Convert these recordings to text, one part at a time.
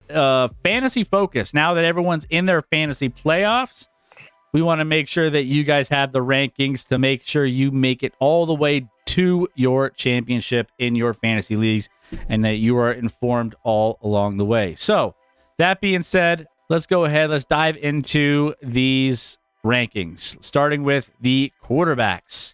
fantasy focus. Now that everyone's in their fantasy playoffs, we want to make sure that you guys have the rankings to make sure you make it all the way to your championship in your fantasy leagues and that you are informed all along the way. So, that being said, let's go ahead. Let's dive into these rankings, starting with the quarterbacks.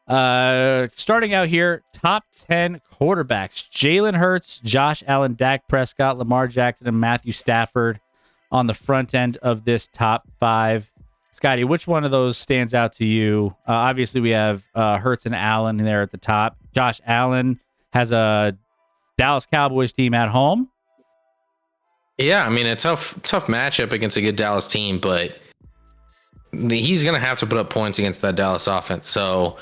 Starting out here, top 10 quarterbacks: Jalen Hurts, Josh Allen, Dak Prescott, Lamar Jackson, and Matthew Stafford on the front end of this top 5. Scotty, which one of those stands out to you? Obviously, we have Hurts and Allen there at the top. Josh Allen has a Dallas Cowboys team at home. Yeah, I mean, a tough matchup against a good Dallas team, but he's going to have to put up points against that Dallas offense. So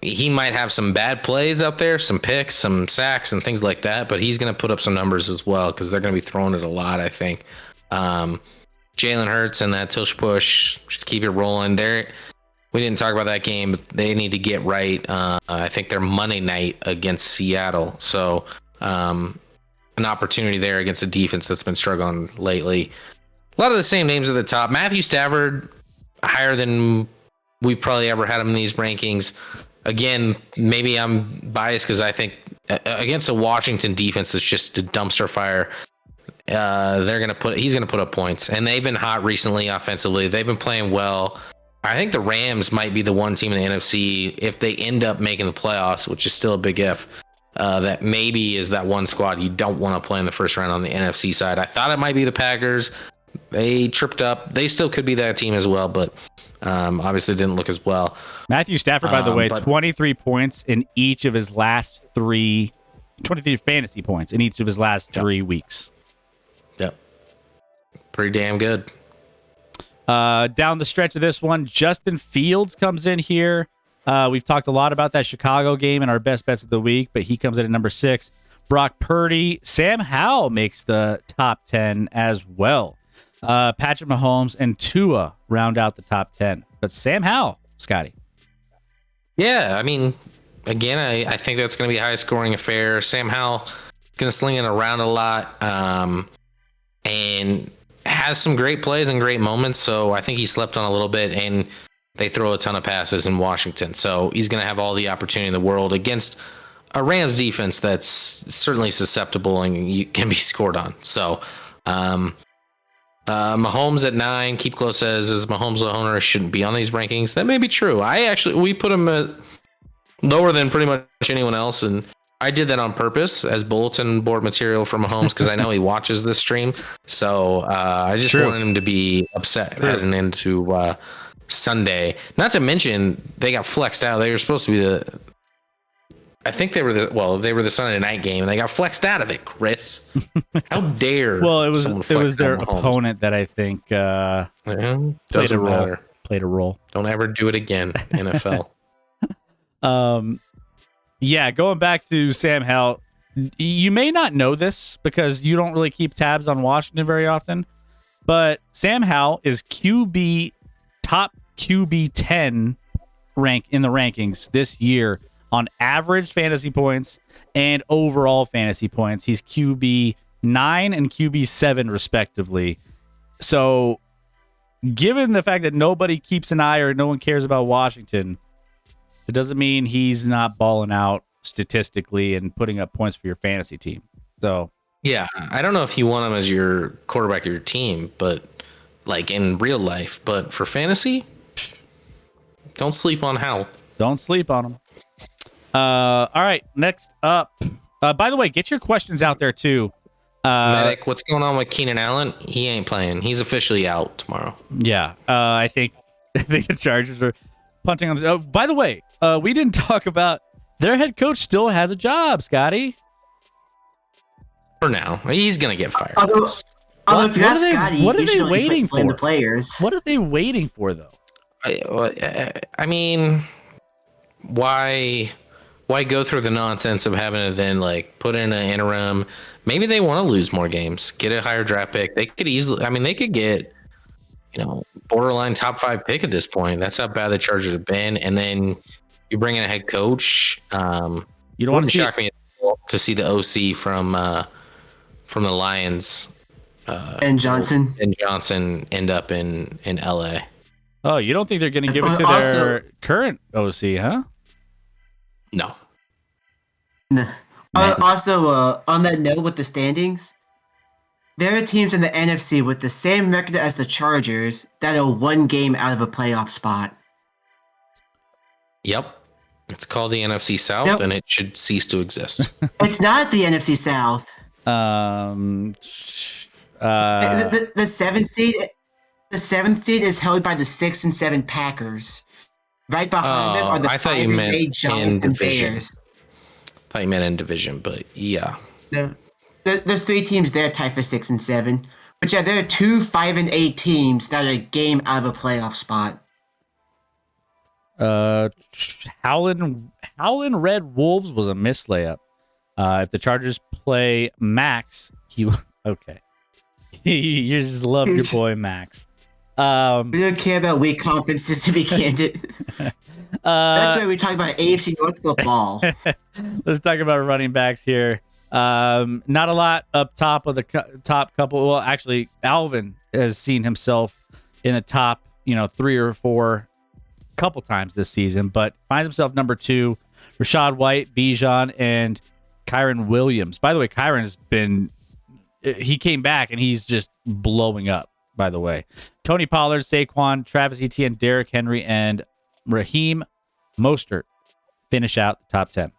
he might have some bad plays out there, some picks, some sacks, and things like that, but he's going to put up some numbers as well because they're going to be throwing it a lot, I think. Jalen Hurts and that tush push, just keep it rolling. We didn't talk about that game, but they need to get right. I think they're Monday night against Seattle. So an opportunity there against a defense that's been struggling lately. A lot of the same names at the top. Matthew Stafford, higher than we've probably ever had him in these rankings. Again, maybe I'm biased because I think against a Washington defense that's just a dumpster fire, he's gonna put up points, and they've been hot recently offensively. They've been playing well. I think the Rams might be the one team in the NFC, if they end up making the playoffs, which is still a big if, that maybe is that one squad you don't want to play in the first round on the NFC side. I thought it might be the Packers. They tripped up. They still could be that team as well, but obviously didn't look as well. Matthew Stafford, by the way, 23 points in each of his last 23 fantasy points in each of his last 3 weeks. Yep. Pretty damn good. Down the stretch of this one, Justin Fields comes in here. We've talked a lot about that Chicago game in our best bets of the week, but he comes in at number 6. Brock Purdy. Sam Howell makes the top 10 as well. Patrick Mahomes and Tua round out the top 10. But Sam Howell, Scotty. Yeah, I mean, again, I think that's going to be a high-scoring affair. Sam Howell going to sling it around a lot and has some great plays and great moments, so I think he slept on a little bit, and they throw a ton of passes in Washington. So he's going to have all the opportunity in the world against a Rams defense that's certainly susceptible and can be scored on. So Mahomes at 9. Keep Close says, is Mahomes the owner shouldn't be on these rankings? That may be true. We put him at lower than pretty much anyone else, and I did that on purpose as bulletin board material for Mahomes because I know he watches this stream. So I just wanted him to be upset heading into Sunday. Not to mention they got flexed out. They were supposed to be they were the Sunday night game, and they got flexed out of it. Chris, how dare? Well, it was their opponent that I think doesn't matter. Played a role. Don't ever do it again, NFL. Yeah, going back to Sam Howell, you may not know this because you don't really keep tabs on Washington very often, but Sam Howell is top QB 10 rank in the rankings this year on average fantasy points and overall fantasy points. He's QB 9 and QB 7 respectively. So given the fact that nobody keeps an eye or no one cares about Washington, it doesn't mean he's not balling out statistically and putting up points for your fantasy team. So yeah, I don't know if you want him as your quarterback of your team, but like in real life, but for fantasy, don't sleep on Howell. Don't sleep on him. All right, next up. By the way, get your questions out there too. Medic, what's going on with Keenan Allen? He ain't playing. He's officially out tomorrow. Yeah, I think the Chargers are punting on this. Oh, by the way, we didn't talk about their head coach still has a job, Scotty. For now, he's gonna get fired. Although if you ask Scotty, what are they waiting for? The players. What are they waiting for, though? I mean, why go through the nonsense of having to then like put in an interim? Maybe they want to lose more games, get a higher draft pick. They could easily. I mean, they could get, borderline top 5 pick at this point. That's how bad the Chargers have been. And then you bring in a head coach. You don't want to shock me to see the OC from the Lions Ben Johnson. and Johnson end up in LA. Oh, you don't think they're going to give it to Also- their current OC, huh? No. Also, on that note with the standings, there are teams in the NFC with the same record as the Chargers that are one game out of a playoff spot. Yep. It's called the NFC South, Yep. and it should cease to exist. It's not the NFC South. The seventh seed. The seventh seed is held by the 6 and 7 Packers. Right behind them are the I thought 5 you and meant 8 in Giants and division. Bears. Thought you meant in division, but yeah. There's 3 teams there tied for 6 and 7. But yeah, there are 2 5 and 8 teams that are a game out of a playoff spot. Howlin' Red Wolves was a missed layup. If the Chargers play Max, okay. You just love your boy Max. We don't care about weak conferences, to be candid. That's why we talk about AFC North football. Let's talk about running backs here. Not a lot up top of the top couple. Well, actually, Alvin has seen himself in the top, 3 or 4 couple times this season, but finds himself number 2. Rashad White, Bijan, and Kyron Williams. By the way, he came back and he's just blowing up, by the way. Tony Pollard, Saquon, Travis Etienne, Derrick Henry, and Raheem Mostert finish out the top 10.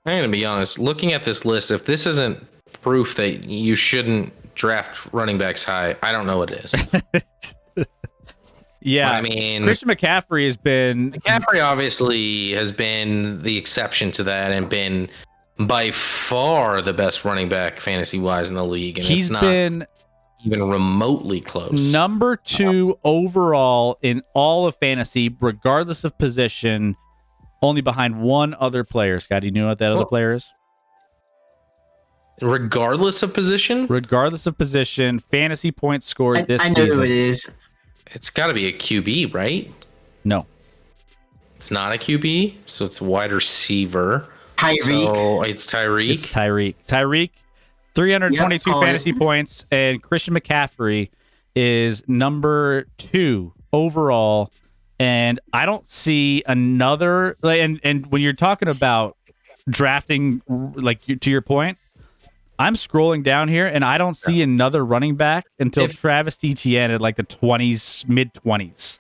I'm going to be honest. Looking at this list, if this isn't proof that you shouldn't draft running backs high, I don't know what it is. Yeah, I mean, Christian McCaffrey obviously has been the exception to that and been by far the best running back fantasy-wise in the league. And he's it's not been even remotely close. number 2 overall in all of fantasy, regardless of position, only behind one other player. Scott, do you know what that other player is? Regardless of position? Regardless of position, fantasy points scored this I know season. who it is. It's got to be a QB, right? No. It's not a QB, so it's a wide receiver. Tyreek. So it's Tyreek. It's Tyreek. Tyreek, 322 Yep, fantasy points, and Christian McCaffrey is number 2 overall. And I don't see another. And when you're talking about drafting, to your point, I'm scrolling down here and I don't see another running back until Travis Etienne at like the 20s, mid 20s.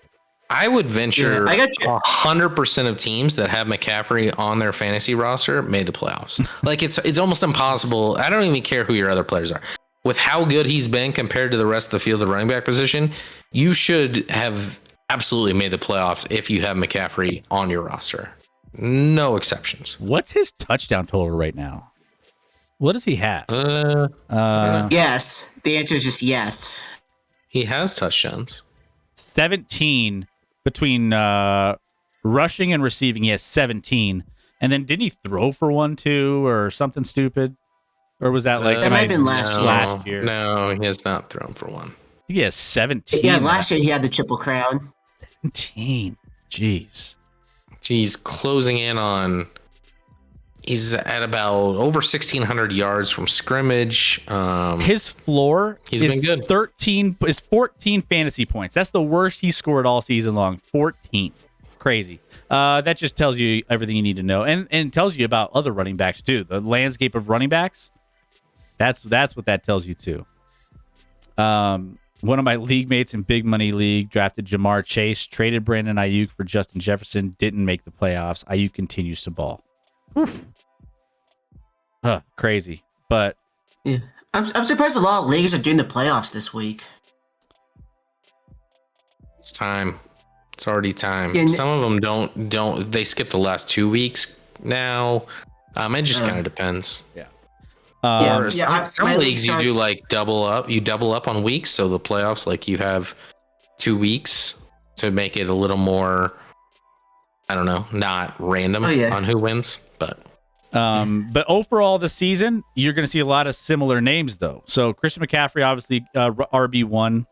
I would venture I got you. 100% of teams that have McCaffrey on their fantasy roster made the playoffs. Like it's almost impossible. I don't even care who your other players are. With how good he's been compared to the rest of the field, the running back position, you should have absolutely made the playoffs if you have McCaffrey on your roster. No exceptions. What's his touchdown total right now? What does he have? Yes. The answer is just yes. He has touchdowns. 17 between rushing and receiving. He has 17. And then didn't he throw for one too or something stupid? Or was that like That might have been last year? No, he has not thrown for one. I think he has 17. Yeah, last year he had the Triple Crown. 17. Jeez. He's closing in on. He's at about over 1,600 yards from scrimmage. His floor He's is been good. 14 fantasy points. That's the worst he scored all season long. 14. Crazy. That just tells you everything you need to know, and tells you about other running backs too. The landscape of running backs. That's what that tells you too. One of my league mates in Big Money League drafted Jamar Chase, traded Brandon Ayuk for Justin Jefferson, didn't make the playoffs. Ayuk continues to ball. Crazy. But Yeah. I'm surprised a lot of leagues are doing the playoffs this week. It's time. It's already time. Yeah, Some of them don't. They skip the last 2 weeks now. It just kind of depends. Or some my leagues league you do starts- like double up. You double up on weeks, so the playoffs like you have 2 weeks to make it a little more. I don't know, not random on who wins, but. But overall this season, you're going to see a lot of similar names, though. So Christian McCaffrey, obviously, RB1.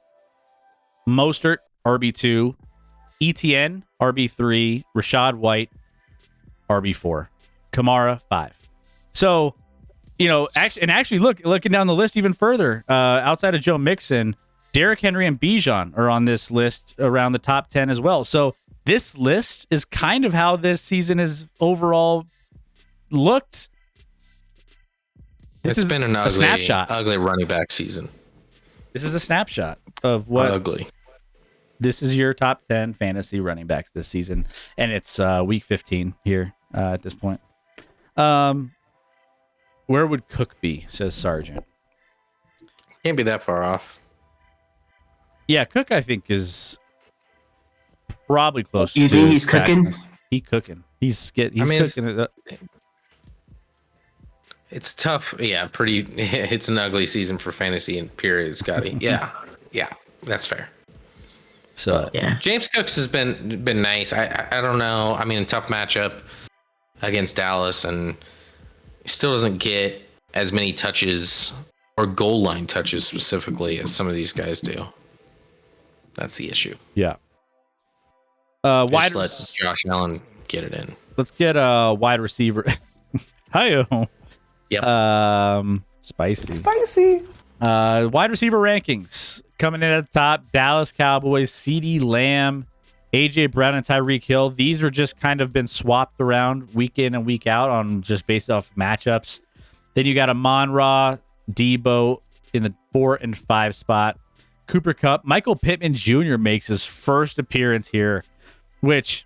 Mostert, RB2. ETN, RB3. Rashad White, RB4. Kamara, 5. So actually, looking down the list even further, outside of Joe Mixon, Derrick Henry and Bijan are on this list around the top 10 as well. So this list is kind of how this season has overall looked. It's been a snapshot. Ugly running back season. This is a snapshot of what ugly. This is your top 10 fantasy running backs this season, and it's week 15 here at this point. Where would Cook be? Says Sargent. Can't be that far off. Yeah, Cook I think is probably close. You think he's cooking? He's cooking. He's cooking it up. It's tough. Yeah, it's an ugly season for fantasy and period, Scotty. Yeah, that's fair. So yeah, James Cooks has been nice. I don't know. I mean, a tough matchup against Dallas, and he still doesn't get as many touches or goal line touches specifically as some of these guys do. That's the issue. Yeah. Just let Josh Allen get it in. Let's get a wide receiver. Hi-yo. Yep. Spicy. Wide receiver rankings coming in at the top. Dallas Cowboys, CeeDee Lamb, AJ Brown, and Tyreek Hill. These are just kind of been swapped around week in and week out on just based off matchups. Then you got Amon-Ra, Debo in the 4 and 5 spot. Cooper Kupp. Michael Pittman Jr. makes his first appearance here, which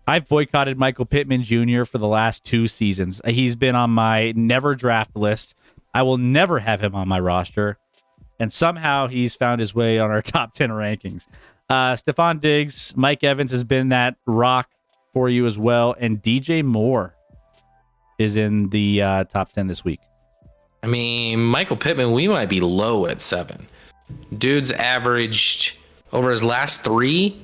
I've boycotted Michael Pittman Jr. for the last 2 seasons. He's been on my never draft list. I will never have him on my roster. And somehow he's found his way on our top 10 rankings. Stephon Diggs, Mike Evans has been that rock for you as well. And DJ Moore is in the top 10 this week. I mean, Michael Pittman, we might be low at 7. Dude's averaged over his last 3.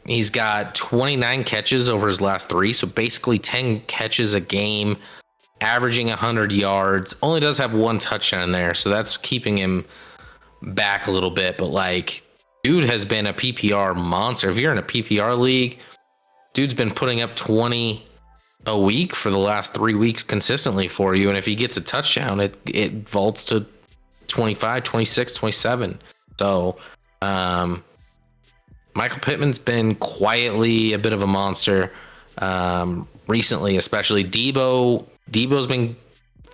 He's got 29 catches over his last 3. So basically 10 catches a game, averaging 100 yards. Only does have 1 touchdown there. So that's keeping him back a little bit. But like, dude has been a PPR monster. If you're in a PPR league, dude's been putting up 20 a week for the last 3 weeks consistently for you. And if he gets a touchdown, it vaults to 25, 26, 27. So, Michael Pittman's been quietly a bit of a monster recently, especially Debo's been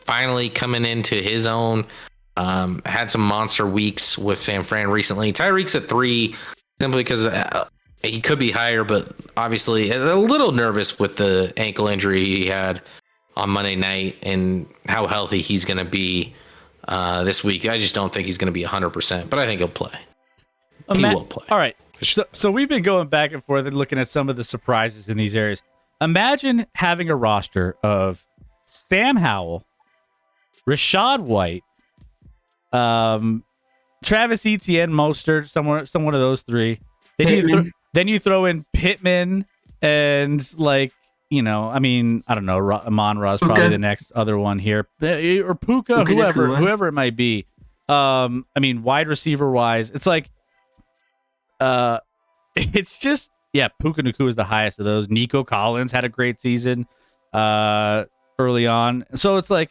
finally coming into his own. Had some monster weeks with San Fran recently. Tyreek's at 3 simply because he could be higher, but obviously a little nervous with the ankle injury he had on Monday night and how healthy he's going to be this week. I just don't think he's going to be 100%, but I think he'll play. He will play. All right. So we've been going back and forth and looking at some of the surprises in these areas. Imagine having a roster of Sam Howell, Rashad White, Travis Etienne, Mostert, some one of those 3. Then you throw in Pittman and I don't know, Amon-Ra is probably the next other one here, or Puka, whoever it might be. Wide receiver wise, it's like, it's just, Puka Nacua is the highest of those. Nico Collins had a great season early on. So it's like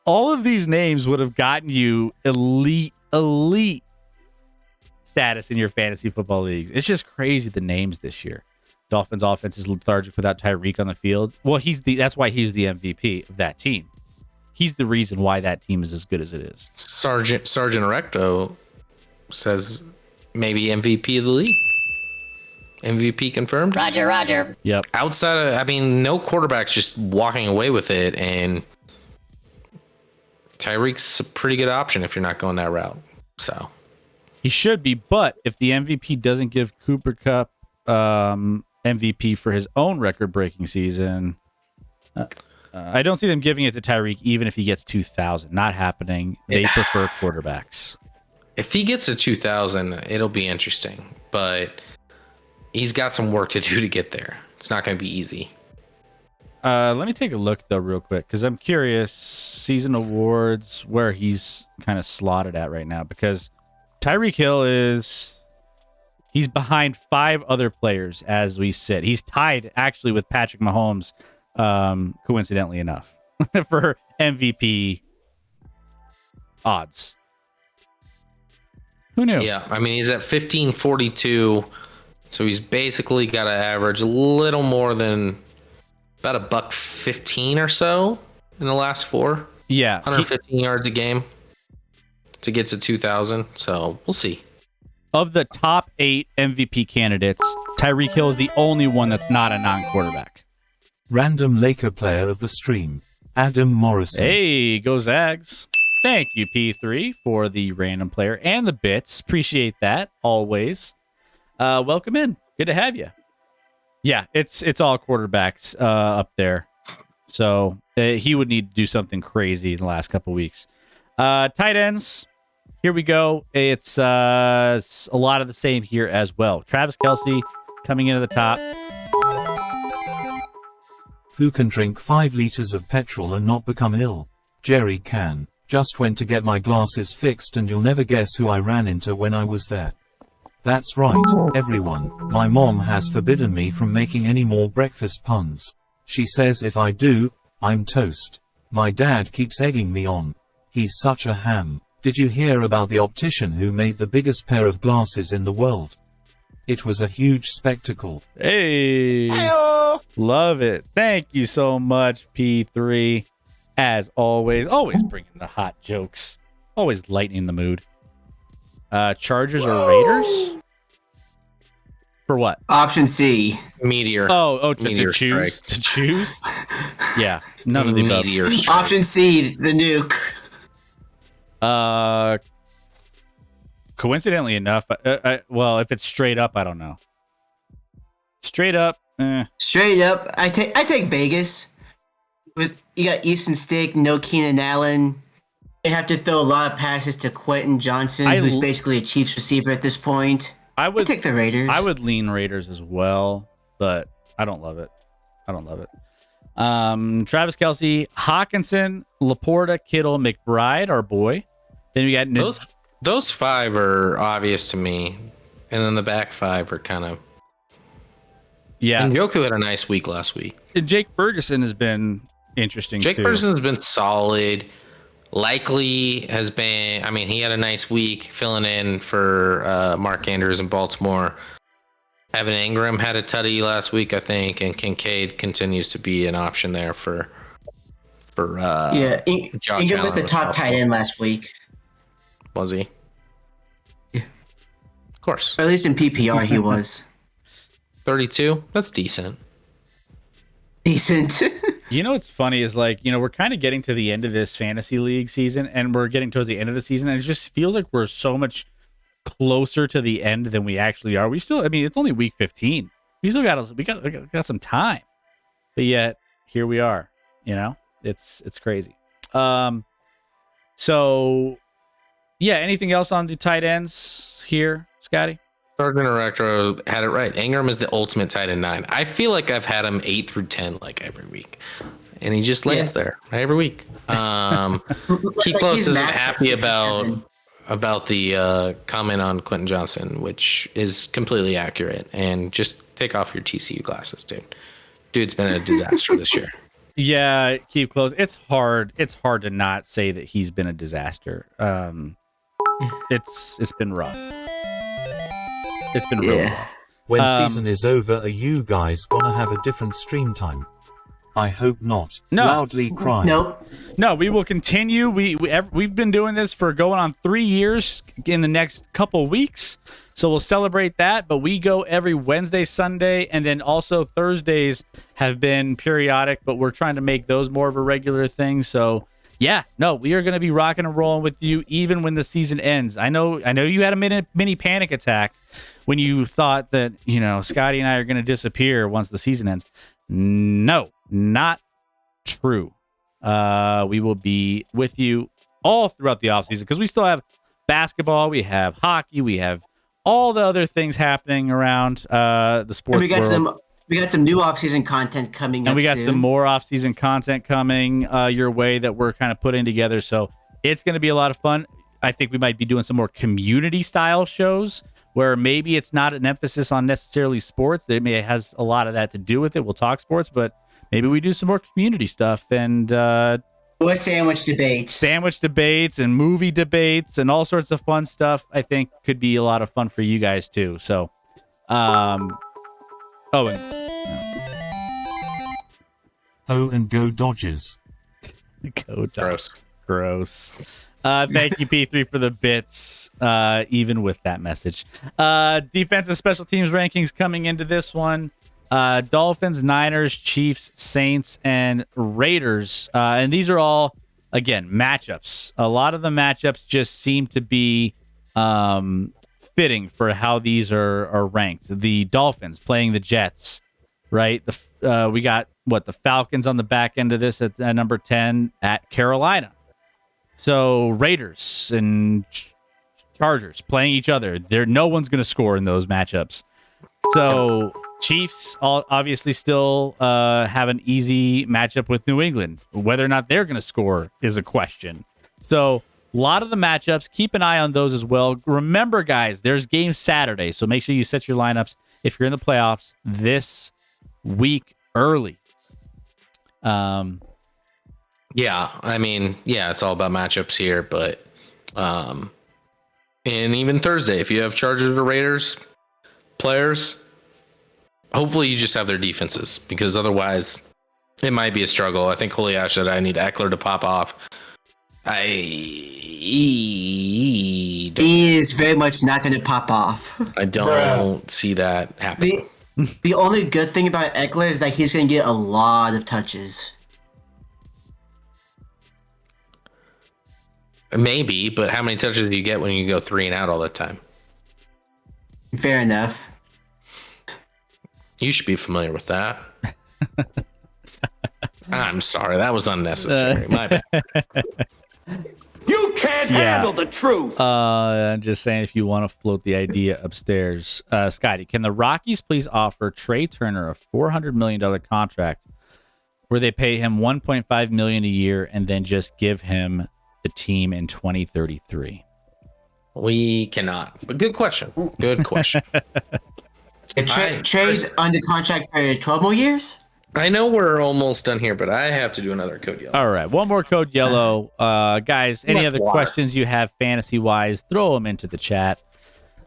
all of these names would have gotten you elite status in your fantasy football leagues. It's just crazy, the names this year. Dolphins offense is lethargic without Tyreek on the field. Well, that's why he's the MVP of that team. He's the reason why that team is as good as it is. Sergeant Erecto says maybe MVP of the league. MVP confirmed. Roger. Yep. Outside of, no quarterback's just walking away with it, and Tyreek's a pretty good option if you're not going that route. So he should be, but if the MVP doesn't give Cooper Kupp MVP for his own record-breaking season, I don't see them giving it to Tyreek, even if he gets 2,000. Not happening. They prefer quarterbacks. If he gets to 2,000, it'll be interesting, but he's got some work to do to get there. It's not going to be easy. Let me take a look, though, real quick, because I'm curious, season awards, where he's kind of slotted at right now, because Tyreek Hill he's behind 5 other players as we sit. He's tied, actually, with Patrick Mahomes, coincidentally enough. for MVP odds. Who knew? Yeah, I mean, he's at 1542, so he's basically got to average a little more than about $1.15 or so in the last 4. Yeah. 115 yards a game to get to 2,000. So we'll see. Of the top 8 MVP candidates, Tyreek Hill is the only one that's not a non-quarterback. Random Laker player of the stream, Adam Morrison. Hey, go Zags. Thank you, P3, for the random player and the bits. Appreciate that, always. Welcome in. Good to have you. Yeah, it's all quarterbacks up there. So he would need to do something crazy in the last couple weeks. Tight ends. Here we go. It's a lot of the same here as well. Travis Kelce coming into the top. Who can drink 5 liters of petrol and not become ill? Jerry can. Just went to get my glasses fixed and you'll never guess who I ran into when I was there. That's right, everyone. My mom has forbidden me from making any more breakfast puns. She says if I do, I'm toast. My dad keeps egging me on. He's such a ham. Did you hear about the optician who made the biggest pair of glasses in the world? It was a huge spectacle. Hey. Hi-yo. Love it. Thank you so much, P3. As always bringing the hot jokes. Always lightening the mood. Chargers or Raiders? For what? Option C. Meteor. To choose? To choose? Yeah, none of the above. Meteor strike. Option C, the nuke. Coincidentally enough, well, if it's straight up, I don't know. Straight up, Straight up, I take Vegas. You got Easton Stick, no Keenan Allen. They have to throw a lot of passes to Quentin Johnson, who's basically a Chiefs receiver at this point. I would take the Raiders. I would lean Raiders as well, but I don't love it. Travis Kelce, Hawkinson, Laporta, Kittle, McBride, our boy. Then we got those 5 are obvious to me, and then the back 5 are kind of. Yeah, and Njoku had a nice week last week. Jake Ferguson has been interesting. Jake Ferguson has been solid. Likely has been. I mean, he had a nice week filling in for Mark Andrews in Baltimore. Evan Ingram had a tutty last week, I think, and Kincaid continues to be an option there for. Ingram was the top tight end last week. Was he? Yeah. Of course. Or at least in PPR, he was. 32? That's decent. Decent. You know what's funny is we're kind of getting to the end of this fantasy league season, and we're getting towards the end of the season, and it just feels like we're so much closer to the end than we actually are. It's only week 15. We still got some time, but yet here we are. It's crazy. So yeah, anything else on the tight ends here, Scotty? Sergeant Electro had it right. Ingram is the ultimate tight end 9. I feel like I've had him 8 through 10 every week, and he just lands there every week. Key Close isn't happy about the comment on Quentin Johnson, which is completely accurate. And just take off your TCU glasses, dude. Dude's been a disaster this year. Yeah, keep close. It's hard to not say that he's been a disaster. It's been rough. It's been really rough. When season is over, are you guys gonna have a different stream time? I hope not. No. Loudly crying. Nope. No, we will continue. We've been doing this for going on 3 years in the next couple weeks. So we'll celebrate that, but we go every Wednesday, Sunday, and then also Thursdays have been periodic, but we're trying to make those more of a regular thing. So yeah, no, we are going to be rocking and rolling with you even when the season ends. I know you had a mini panic attack when you thought that, Scotty and I are going to disappear once the season ends. No, not true. We will be with you all throughout the offseason because we still have basketball, we have hockey, we have all the other things happening around the sports world. We got some new off-season content coming up. And we got soon. some more off-season content coming your way that we're kind of putting together. So it's going to be a lot of fun. I think we might be doing some more community-style shows where maybe it's not an emphasis on necessarily sports. It has a lot of that to do with it. We'll talk sports, but maybe we do some more community stuff and Or sandwich debates. And movie debates and all sorts of fun stuff. I think could be a lot of fun for you guys too. So, and go Dodgers. go Dodgers. Gross. Thank you, P3, for the bits, even with that message. Defensive special teams rankings coming into this one. Dolphins, Niners, Chiefs, Saints, and Raiders. And these are all, again, matchups. A lot of the matchups just seem to be fitting for how these are ranked. The Dolphins playing the Jets, right? We got, the Falcons on the back end of this at number 10 at Carolina. So Raiders and Chargers playing each other. No one's going to score in those matchups. So Chiefs obviously still have an easy matchup with New England. Whether or not they're going to score is a question. So a lot of the matchups, keep an eye on those as well. Remember, guys, there's games Saturday, so make sure you set your lineups if you're in the playoffs this week early. Yeah, I mean, it's all about matchups here, but and even Thursday, if you have Chargers or Raiders players, hopefully you just have their defenses, because otherwise it might be a struggle. I think Holy Ash said I need Eckler to pop off. He is very much not going to pop off. I don't see that happening. The only good thing about Eckler is that he's going to get a lot of touches. Maybe, but how many touches do you get when you go 3 and out all the time? Fair enough. You should be familiar with that. I'm sorry, that was unnecessary. My bad. You can't handle the truth. I'm just saying, if you want to float the idea upstairs, Scotty, can the Rockies please offer Trey Turner a $400 million contract where they pay him $1.5 million a year and then just give him the team in 2033? We cannot. But good question. Good question. Trey's under contract for 12 more years? I know we're almost done here, but I have to do another code yellow. All right, one more code yellow. Guys, any other questions you have fantasy-wise, throw them into the chat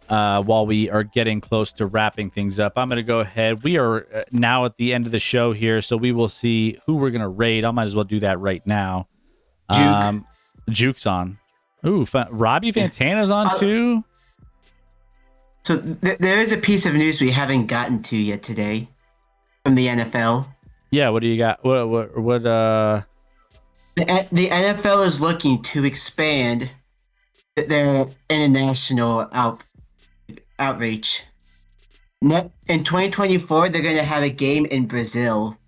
while we are getting close to wrapping things up. I'm going to go ahead. We are now at the end of the show here, so we will see who we're going to raid. I might as well do that right now. Juke's on. Ooh, Robbie Fantana's on too. So there is a piece of news we haven't gotten to yet today from the NFL. Yeah, what do you got? What The NFL is looking to expand their international outreach. In 2024, they're going to have a game in Brazil.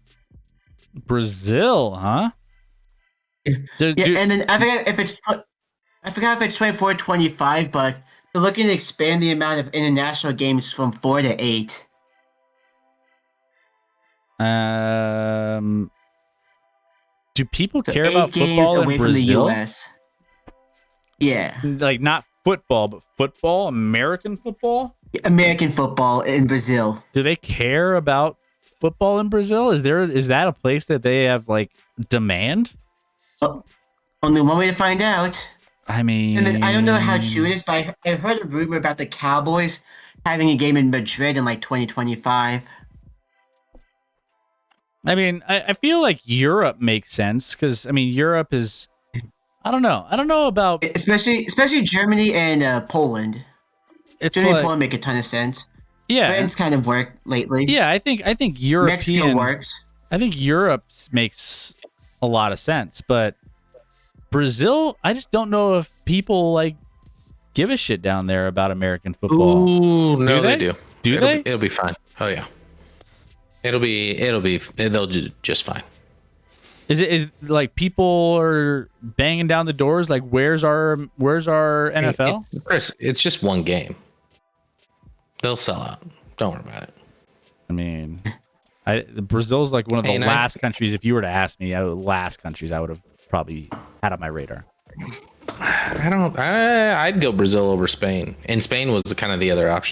Brazil, huh? And then I forgot if it's 24 or 25, but they're looking to expand the amount of international games from 4 to 8. Do people care about football in Brazil? From the US. Yeah. Like not football, but football, American football? American football in Brazil. Do they care about football in Brazil? Is that a place that they have like demand? Well, only one way to find out. I mean, and then I don't know how true it is, but I heard a rumor about the Cowboys having a game in Madrid in like 2025. I mean, I feel like Europe makes sense because I mean Europe is. I don't know about especially Germany and Poland. Germany and Poland make a ton of sense. Yeah, France kind of worked lately. Yeah, I think European Mexico works. I think Europe makes a lot of sense, but Brazil, I just don't know if people like give a shit down there about American football. Ooh, no, they do. It'll be fine. Oh yeah. They'll do just fine. Is like people are banging down the doors like where's our NFL? Chris, it's just one game. They'll sell out. Don't worry about it. I mean, Brazil's like one of the last countries. If you were to ask me, last countries I would have probably had on my radar. I'd go Brazil over Spain, and Spain was kind of the other option.